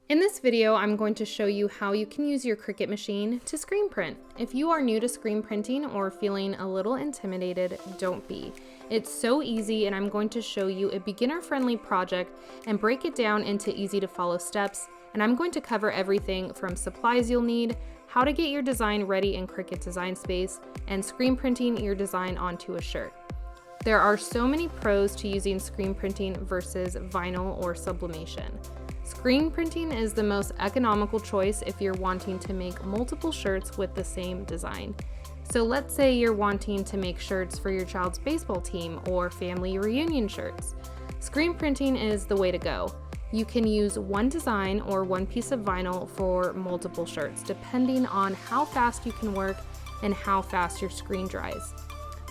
In this video, I'm going to show you how you can use your Cricut machine to screen print. If you are new to screen printing or feeling a little intimidated, don't be. It's so easy, and I'm going to show you a beginner-friendly project and break it down into easy-to-follow steps. And I'm going to cover everything from supplies you'll need, how to get your design ready in Cricut Design Space, and screen printing your design onto a shirt. There are so many pros to using screen printing versus vinyl or sublimation. Screen printing is the most economical choice if you're wanting to make multiple shirts with the same design. So let's say you're wanting to make shirts for your child's baseball team or family reunion shirts. Screen printing is the way to go. You can use one design or one piece of vinyl for multiple shirts, depending on how fast you can work and how fast your screen dries,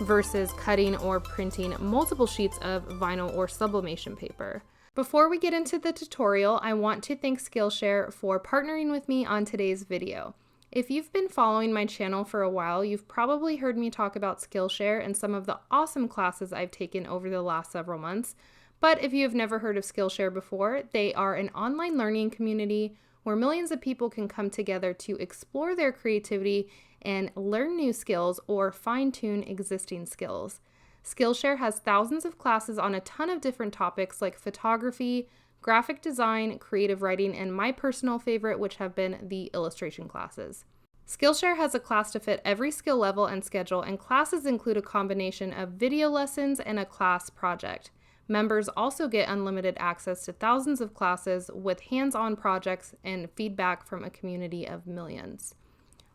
versus cutting or printing multiple sheets of vinyl or sublimation paper. Before we get into the tutorial, I want to thank Skillshare for partnering with me on today's video. If you've been following my channel for a while, you've probably heard me talk about Skillshare and some of the awesome classes I've taken over the last several months. But if you have never heard of Skillshare before, they are an online learning community where millions of people can come together to explore their creativity and learn new skills or fine-tune existing skills. Skillshare has thousands of classes on a ton of different topics like photography, graphic design, creative writing, and my personal favorite, which have been the illustration classes. Skillshare has a class to fit every skill level and schedule, and classes include a combination of video lessons and a class project. Members also get unlimited access to thousands of classes with hands-on projects and feedback from a community of millions.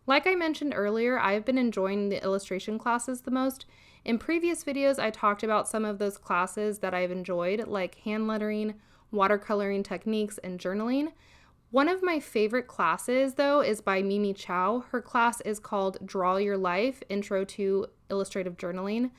Like I mentioned earlier, I've been enjoying the illustration classes the most. In previous videos, I talked about some of those classes that I've enjoyed, like hand lettering, watercoloring techniques, and journaling. One of my favorite classes, though, is by Mimi Chow. Her class is called Draw Your Life, Intro to Illustrative Journaling.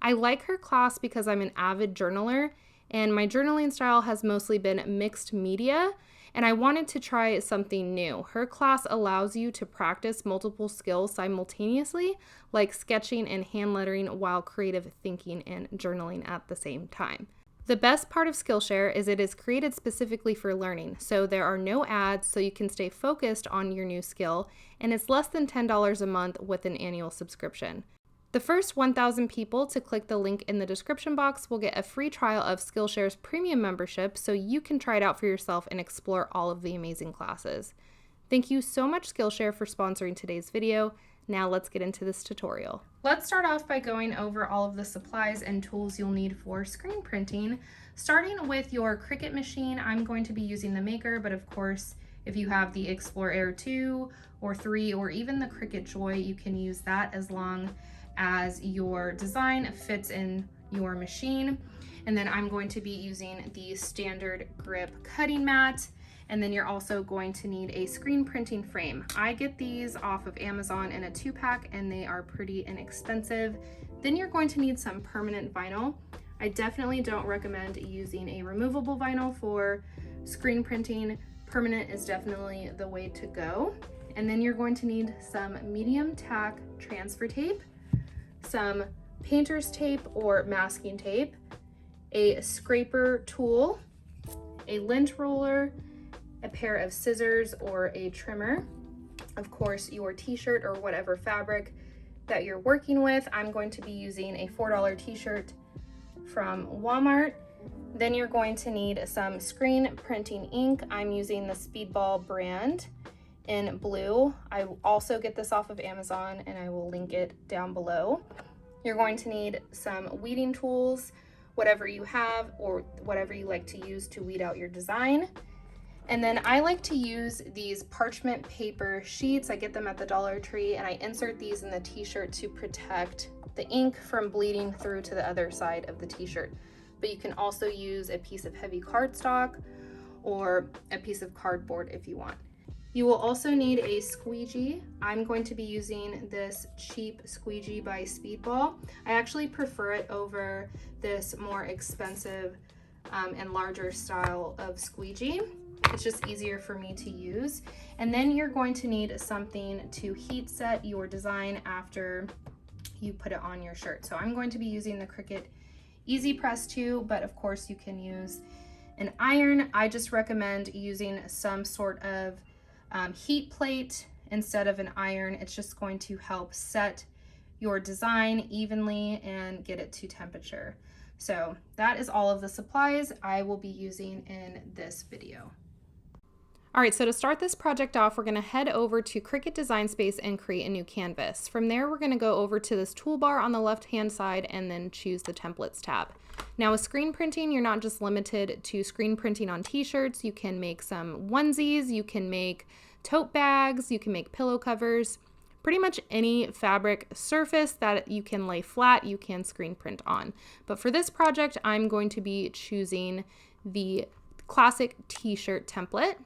I like her class because I'm an avid journaler, and my journaling style has mostly been mixed media, and I wanted to try something new. Her class allows you to practice multiple skills simultaneously, like sketching and hand lettering while creative thinking and journaling at the same time. The best part of Skillshare is it is created specifically for learning, so there are no ads, so you can stay focused on your new skill, and it's less than $10 a month with an annual subscription. The first 1,000 people to click the link in the description box will get a free trial of Skillshare's premium membership so you can try it out for yourself and explore all of the amazing classes. Thank you so much, Skillshare, for sponsoring today's video. Now let's get into this tutorial. Let's start off by going over all of the supplies and tools you'll need for screen printing. Starting with your Cricut machine, I'm going to be using the Maker, but of course, if you have the Explore Air 2 or 3 or even the Cricut Joy, you can use that as long as your design fits in your machine. And then I'm going to be using the standard grip cutting mat. And then you're also going to need a screen printing frame. I get these off of Amazon in a 2-pack and they are pretty inexpensive. Then you're going to need some permanent vinyl. I definitely don't recommend using a removable vinyl for screen printing. Permanent is definitely the way to go. And then you're going to need some medium tack transfer tape, some painter's tape or masking tape, a scraper tool, a lint roller, a pair of scissors or a trimmer, of course your t-shirt or whatever fabric that you're working with. I'm going to be using a $4 t-shirt from Walmart. Then you're going to need some screen printing ink. I'm using the Speedball brand in blue. I also get this off of Amazon and I will link it down below. You're going to need some weeding tools, whatever you have or whatever you like to use to weed out your design. And then I like to use these parchment paper sheets. I get them at the Dollar Tree and I insert these in the t-shirt to protect the ink from bleeding through to the other side of the t-shirt. But you can also use a piece of heavy cardstock or a piece of cardboard if you want. You will also need a squeegee. I'm going to be using this cheap squeegee by Speedball. I actually prefer it over this more expensive and larger style of squeegee. It's just easier for me to use. And then you're going to need something to heat set your design after you put it on your shirt. So I'm going to be using the Cricut Easy Press 2, but of course you can use an iron, I just recommend using some sort of heat plate instead of an iron. It's just going to help set your design evenly and get it to temperature. So that is all of the supplies I will be using in this video. All right, so to start this project off, we're gonna head over to Cricut Design Space and create a new canvas. From there, we're gonna go over to this toolbar on the left-hand side and then choose the Templates tab. Now with screen printing, you're not just limited to screen printing on t-shirts. You can make some onesies, you can make tote bags, you can make pillow covers. Pretty much any fabric surface that you can lay flat, you can screen print on. But for this project, I'm going to be choosing the classic t-shirt template.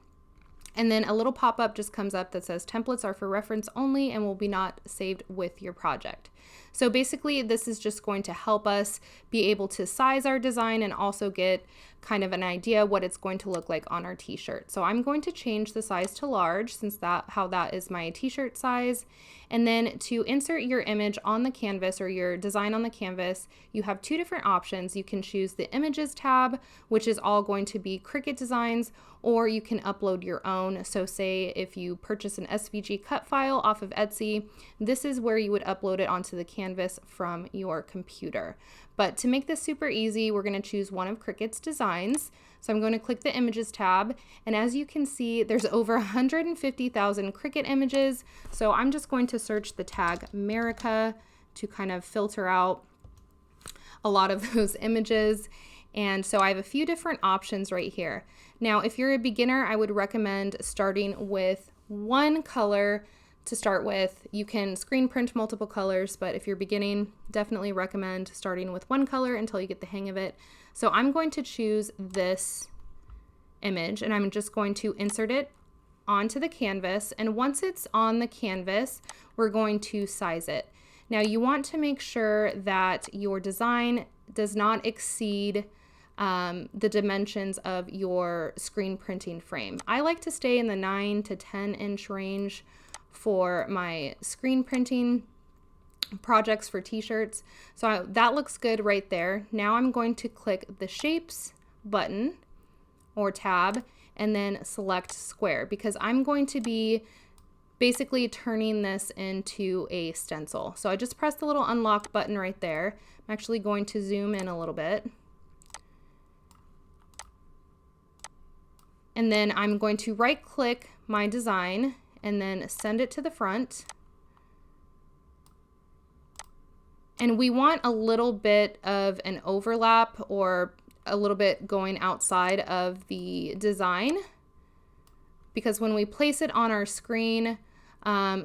And then a little pop-up just comes up that says templates are for reference only and will be not saved with your project. So basically this is just going to help us be able to size our design and also get kind of an idea what it's going to look like on our t-shirt. So I'm going to change the size to large since how that is my t-shirt size. And then to insert your image on the canvas or your design on the canvas, you have two different options. You can choose the images tab, which is all going to be Cricut designs, or you can upload your own. So say if you purchase an SVG cut file off of Etsy, this is where you would upload it onto the canvas from your computer. But to make this super easy, we're going to choose one of Cricut's designs. So I'm going to click the images tab, and as you can see, there's over 150,000 Cricut images. So I'm just going to search the tag America to kind of filter out a lot of those images. And so I have a few different options right here. Now, if you're a beginner, I would recommend starting with one color to start with. You can screen print multiple colors, but if you're beginning, definitely recommend starting with one color until you get the hang of it. So I'm going to choose this image and I'm just going to insert it onto the canvas. And once it's on the canvas, we're going to size it. Now you want to make sure that your design does not exceed the dimensions of your screen printing frame. I like to stay in the 9 to 10 inch range for my screen printing projects for t-shirts. So that looks good right there. Now I'm going to click the shapes button or tab and then select square because I'm going to be basically turning this into a stencil. So I just pressed the little unlock button right there. I'm actually going to zoom in a little bit. And then I'm going to right click my design and then send it to the front. And we want a little bit of an overlap or a little bit going outside of the design because when we place it on our screen,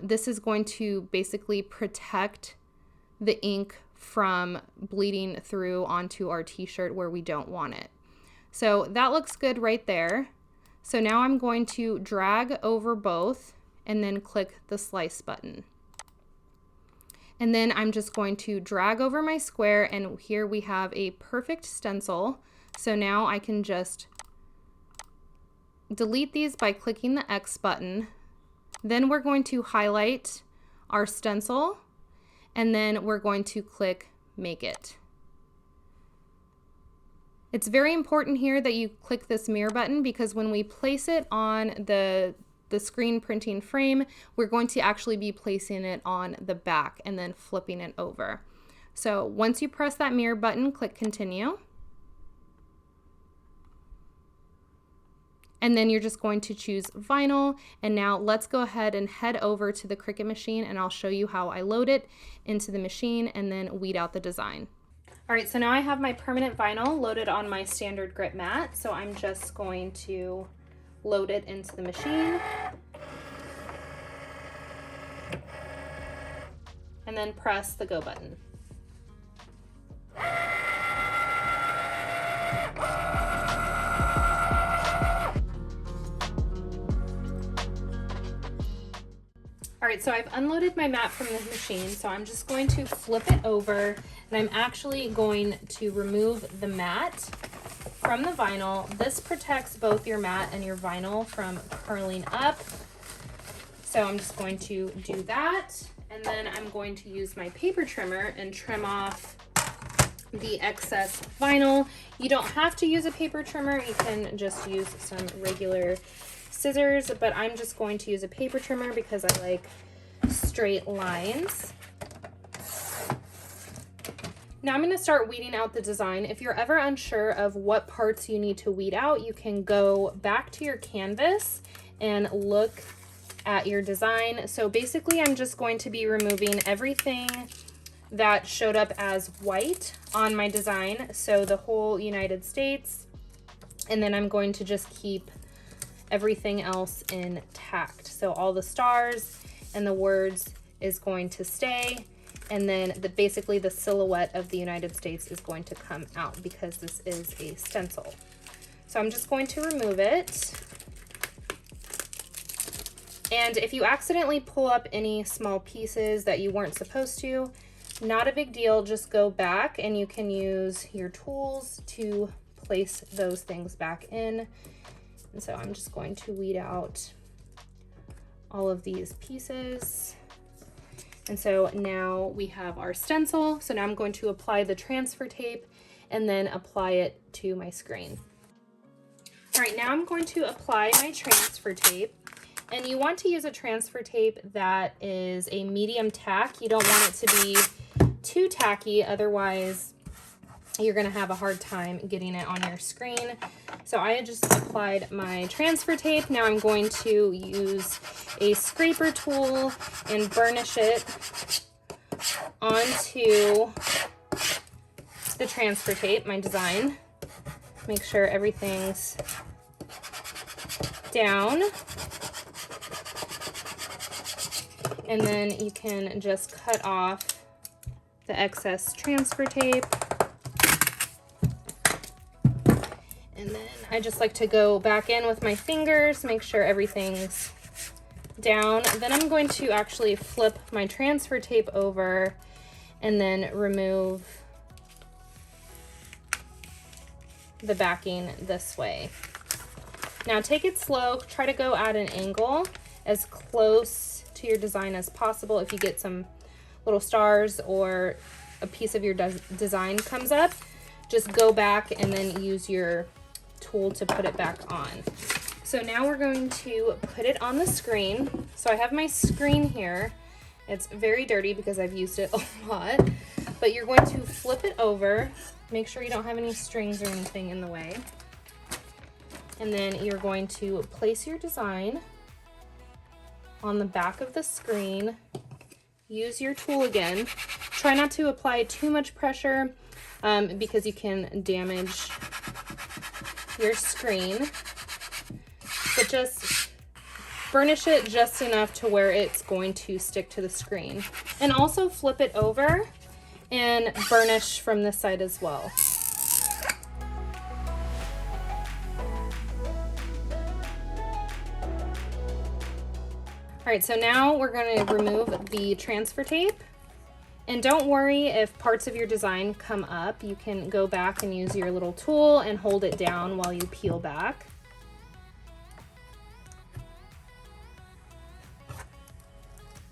this is going to basically protect the ink from bleeding through onto our t-shirt where we don't want it. So that looks good right there. So now I'm going to drag over both and then click the slice button. And then I'm just going to drag over my square and here we have a perfect stencil. So now I can just delete these by clicking the X button. Then we're going to highlight our stencil and then we're going to click Make It. It's very important here that you click this mirror button because when we place it on the screen printing frame, we're going to actually be placing it on the back and then flipping it over. So once you press that mirror button, click Continue. And then you're just going to choose vinyl. And now let's go ahead and head over to the Cricut machine and I'll show you how I load it into the machine and then weed out the design. All right, so now I have my permanent vinyl loaded on my standard grip mat. So I'm just going to load it into the machine. And then press the go button. All right, so I've unloaded my mat from the machine, so I'm just going to flip it over, and I'm actually going to remove the mat from the vinyl. This protects both your mat and your vinyl from curling up. So I'm just going to do that, and then I'm going to use my paper trimmer and trim off the excess vinyl. You don't have to use a paper trimmer. You can just use some regular scissors, but I'm just going to use a paper trimmer because I like straight lines. Now I'm going to start weeding out the design. If you're ever unsure of what parts you need to weed out, you can go back to your canvas and look at your design. So basically I'm just going to be removing everything that showed up as white on my design, so the whole United States, and then I'm going to just keep everything else intact. So all the stars and the words is going to stay, and then basically the silhouette of the United States is going to come out because this is a stencil. So I'm just going to remove it. And if you accidentally pull up any small pieces that you weren't supposed to, not a big deal, just go back and you can use your tools to place those things back in. And so I'm just going to weed out all of these pieces. And so now we have our stencil. So now I'm going to apply the transfer tape and then apply it to my screen. All right, now I'm going to apply my transfer tape. And you want to use a transfer tape that is a medium tack. You don't want it to be too tacky, otherwise you're going to have a hard time getting it on your screen. So I just applied my transfer tape. Now I'm going to use a scraper tool and burnish it onto the transfer tape, my design. Make sure everything's down. And then you can just cut off the excess transfer tape. And then I just like to go back in with my fingers, make sure everything's down. Then I'm going to actually flip my transfer tape over and then remove the backing this way. Now take it slow, try to go at an angle as close to your design as possible. If you get some little stars or a piece of your design comes up, just go back and then use your tool to put it back on. So now we're going to put it on the screen. So I have my screen here. It's very dirty because I've used it a lot, but you're going to flip it over. Make sure you don't have any strings or anything in the way. And then you're going to place your design on the back of the screen. Use your tool again. Try not to apply too much pressure because you can damage your screen. But just burnish it just enough to where it's going to stick to the screen. And also flip it over and burnish from this side as well. All right, so now we're going to remove the transfer tape. And don't worry if parts of your design come up. You can go back and use your little tool and hold it down while you peel back.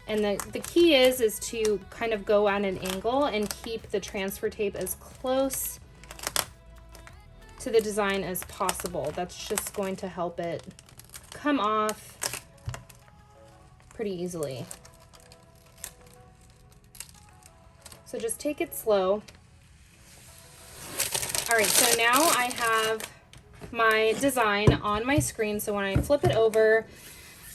And the key is to kind of go at an angle and keep the transfer tape as close to the design as possible. That's just going to help it come off pretty easily. So just take it slow. All right, so now I have my design on my screen. So when I flip it over,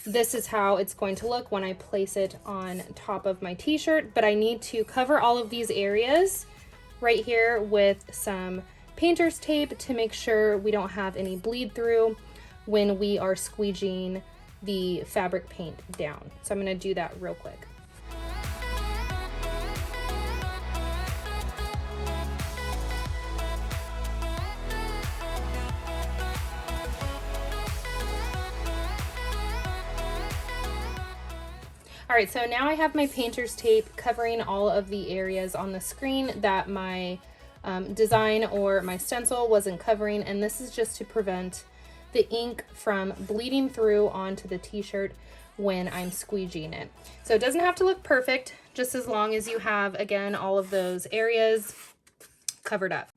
this is how it's going to look when I place it on top of my t-shirt. But I need to cover all of these areas right here with some painter's tape to make sure we don't have any bleed through when we are squeegeeing the fabric paint down. So I'm going to do that real quick. All right, so now I have my painter's tape covering all of the areas on the screen that my design or my stencil wasn't covering, and this is just to prevent the ink from bleeding through onto the t-shirt when I'm squeegeeing it. So it doesn't have to look perfect, just as long as you have, again, all of those areas covered up.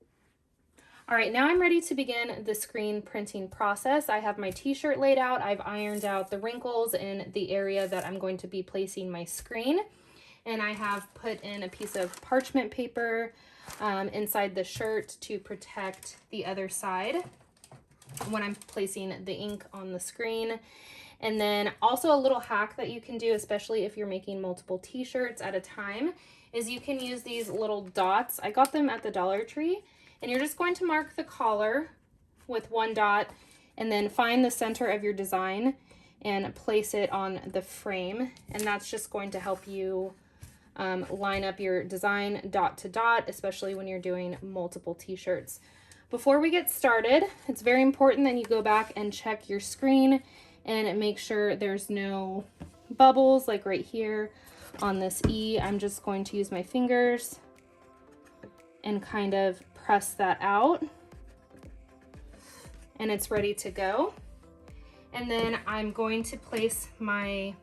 All right, now I'm ready to begin the screen printing process. I have my t-shirt laid out. I've ironed out the wrinkles in the area that I'm going to be placing my screen. And I have put in a piece of parchment paper inside the shirt to protect the other side when I'm placing the ink on the screen. And then also a little hack that you can do, especially if you're making multiple t-shirts at a time, is you can use these little dots. I got them at the Dollar Tree. And you're just going to mark the collar with one dot and then find the center of your design and place it on the frame. And that's just going to help you line up your design dot to dot, especially when you're doing multiple t-shirts. Before we get started, it's very important that you go back and check your screen and make sure there's no bubbles like right here on this E. I'm just going to use my fingers and kind of press that out, and it's ready to go. And then I'm going to place my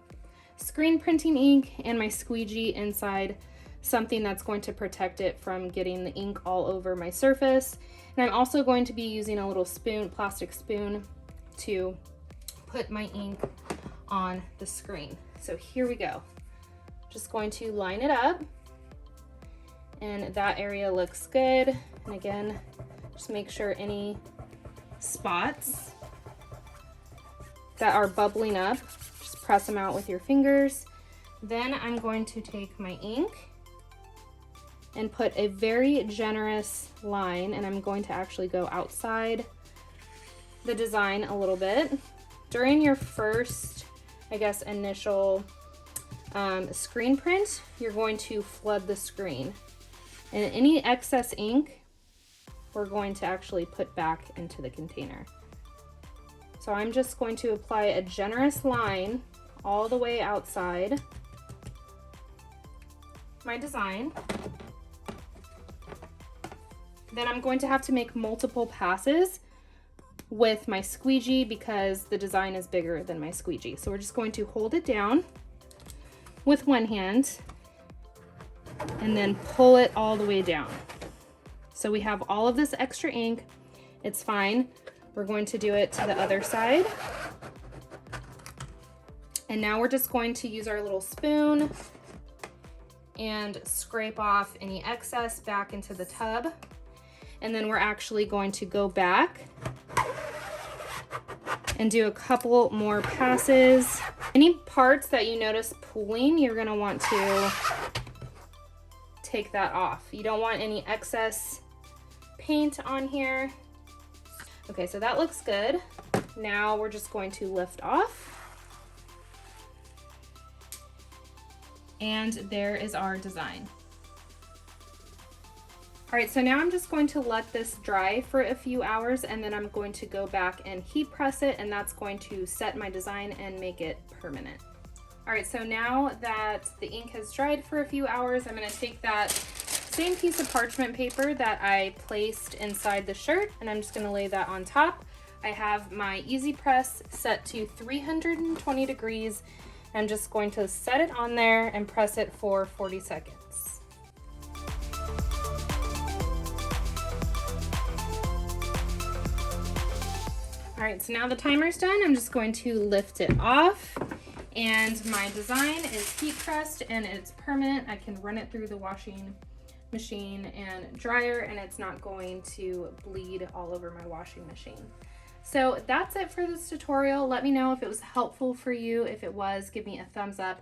screen printing ink and my squeegee inside something that's going to protect it from getting the ink all over my surface. And I'm also going to be using a little spoon, plastic spoon, to put my ink on the screen. So here we go. Just going to line it up, and that area looks good. And again, just make sure any spots that are bubbling up, just press them out with your fingers. Then I'm going to take my ink and put a very generous line, and I'm going to actually go outside the design a little bit. During your first, I guess, initial screen print, you're going to flood the screen. And any excess ink, we're going to actually put back into the container. So I'm just going to apply a generous line all the way outside my design. Then I'm going to have to make multiple passes with my squeegee because the design is bigger than my squeegee. So we're just going to hold it down with one hand and then pull it all the way down. So we have all of this extra ink. It's fine. We're going to do it to the other side. And now we're just going to use our little spoon and scrape off any excess back into the tub. And then we're actually going to go back and do a couple more passes. Any parts that you notice pooling, you're gonna want to take that off. You don't want any excess paint on here. Okay, so that looks good. Now we're just going to lift off. And there is our design. All right, so now I'm just going to let this dry for a few hours, and then I'm going to go back and heat press it, and that's going to set my design and make it permanent. All right, so now that the ink has dried for a few hours, I'm gonna take that same piece of parchment paper that I placed inside the shirt, and I'm just gonna lay that on top. I have my easy press set to 320 degrees. I'm just going to set it on there and press it for 40 seconds. All right, so now the timer's done. I'm just going to lift it off, and my design is heat pressed and it's permanent. I can run it through the washing machine and dryer, and it's not going to bleed all over my washing machine. So that's it for this tutorial. Let me know if it was helpful for you. If it was, give me a thumbs up.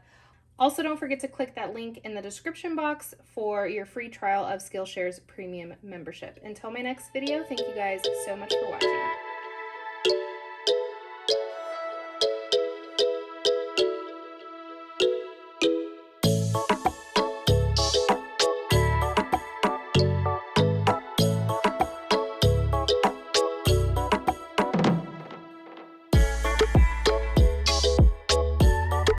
Also, don't forget to click that link in the description box for your free trial of Skillshare's premium membership. Until my next video, thank you guys so much for watching.